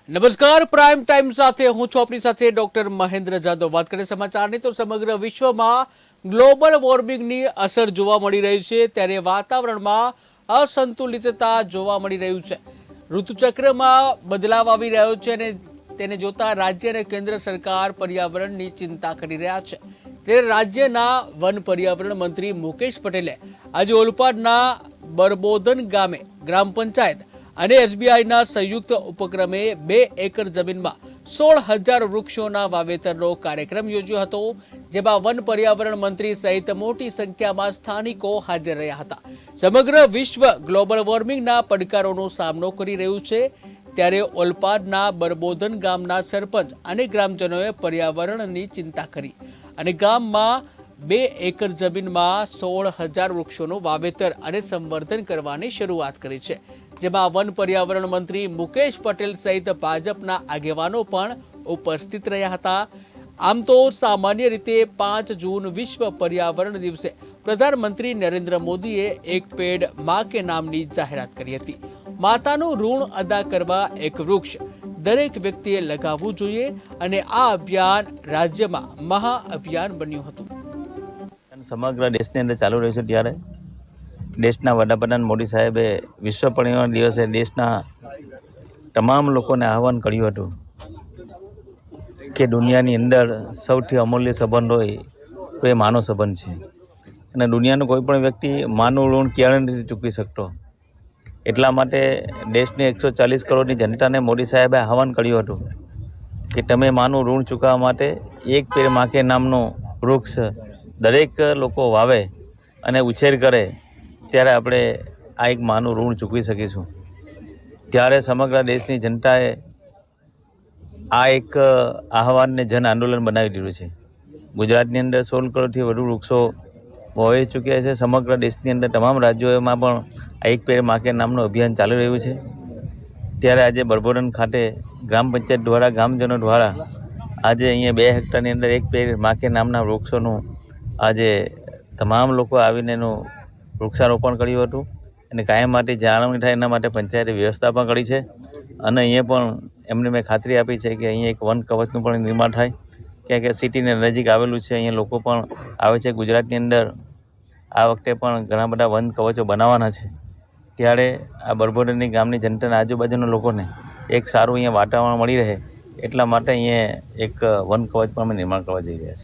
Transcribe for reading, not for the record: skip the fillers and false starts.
નમસ્કાર, prime time સાથે હું છું આપની સાથે ડોક્ટર મહેન્દ્ર જાદવ। વાત કરીએ સમાચારની તો સમગ્ર વિશ્વમાં ગ્લોબલ વોર્મિંગની અસર જોવા મળી રહી છે, ત્યારે વાતાવરણમાં અસંતુલિતતા જોવા મળી રહ્યું છે। ઋતુચક્રમાં બદલાવ આવી રહ્યો છે અને તેને જોતા રાજ્ય અને કેન્દ્ર સરકાર પર્યાવરણની ચિંતા કરી રહ્યા છે। ત્યારે રાજ્યના વન પર્યાવરણ મંત્રી મુકેશ પટેલે આજે ઓલપાડના બરબોધન ગામે ગ્રામ પંચાયત અને એસબીઆઈના સંયુક્ત ઉપક્રમે 2 એકર જમીનમાં 16,000 વૃક્ષોના વાવેતરનો કાર્યક્રમ યોજ્યો હતો, જેમાં વન પર્યાવરણ મંત્રી સહિત મોટી સંખ્યામાં સ્થાનિકો હાજર રહ્યા હતા। સમગ્ર વિશ્વ ગ્લોબલ વોર્મિંગના પડકારોનો સામનો કરી રહ્યું છે, ત્યારે ઓલપાડના બરબોધન ગામના સરપંચ અને ગ્રામજનોએ પર્યાવરણની ચિંતા કરી અને ગામમાં 2 એકર જમીનમાં 16,000 વૃક્ષોનું વાવેતર અને સંવર્ધન કરવાની શરૂઆત કરી છે, જેમાં વન પર્યાવરણ મંત્રી મુકેશ પટેલ સહિત ભાજપના આગેવાનો પણ ઉપસ્થિત રહ્યા હતા। આમ તો સામાન્ય રીતે 5 જૂન વિશ્વ પર્યાવરણ દિવસે પ્રધાનમંત્રી નરેન્દ્ર મોદીએ એક પેડ માં કે નામની જાહેરાત કરી હતી। માતાનું ઋણ અદા કરવા એક વૃક્ષ દરેક વ્યક્તિએ લગાવવું જોઈએ અને આ અભિયાન રાજ્યમાં મહાઅભિયાન બન્યું હતું। સમગ્ર દેશની અંદર ચાલુ રહ્યું છે, ત્યારે દેશના વડાપ્રધાન મોદી સાહેબે વિશ્વ પર્યાવરણ દિવસે દેશના તમામ લોકોને આહવાન કર્યું હતું કે દુનિયાની અંદર સૌથી અમૂલ્ય સંબંધ હોય તો એ માનવ સંબંધ છે અને દુનિયાનો કોઈ પણ વ્યક્તિ માનવ ઋણ ક્યારે નથી ચૂકવી શકતો। એટલા માટે દેશની 140 કરોડની જનતાને મોદી સાહેબે આહવાન કર્યું હતું કે તમે માનવ ઋણ ચૂકવવા માટે એક પેડ માં કે નામનું વૃક્ષ દરેક લોકો વાવે અને ઉછેર કરે, ત્યારે આપણે આ એક માનું ઋણ ચૂકવી શકીશું। ત્યારે સમગ્ર દેશની જનતાએ આ એક આહવાનને જન આંદોલન બનાવી દીધું છે। ગુજરાતની અંદર 16 કરોડથી વધુ વૃક્ષો વાવી ચૂક્યા છે। સમગ્ર દેશની અંદર તમામ રાજ્યોમાં પણ આ એક પેડ માં કે નામનું અભિયાન ચાલી રહ્યું છે। ત્યારે આજે બરબોધન ખાતે ગ્રામ પંચાયત દ્વારા ગામજનો દ્વારા આજે અહીંયા 2 હેક્ટરની અંદર એક પેડ માં કે નામના વૃક્ષોનું આજે તમામ લોકો આવીને એનું વૃક્ષારોપણ કર્યું હતું અને કાયમ માટે જાળવણી થાય એના માટે પંચાયતે વ્યવસ્થા પણ કરી છે અને અહીંયા પણ એમને મેં ખાતરી આપી છે કે અહીંયા એક વન કવચનું પણ નિર્માણ થાય, ક્યાં કે સિટીની નજીક આવેલું છે, અહીંયા લોકો પણ આવે છે। ગુજરાતની અંદર આ વખતે પણ ઘણા બધા વન કવચો બનાવવાના છે, ત્યારે આ બરબોધનની ગામની જનતાના આજુબાજુના લોકોને એક સારું અહીંયા વાતાવરણ મળી રહે એટલા માટે અહીંયા એક વન કવચ પણ અમે નિર્માણ કરવા જઈ રહ્યા છીએ।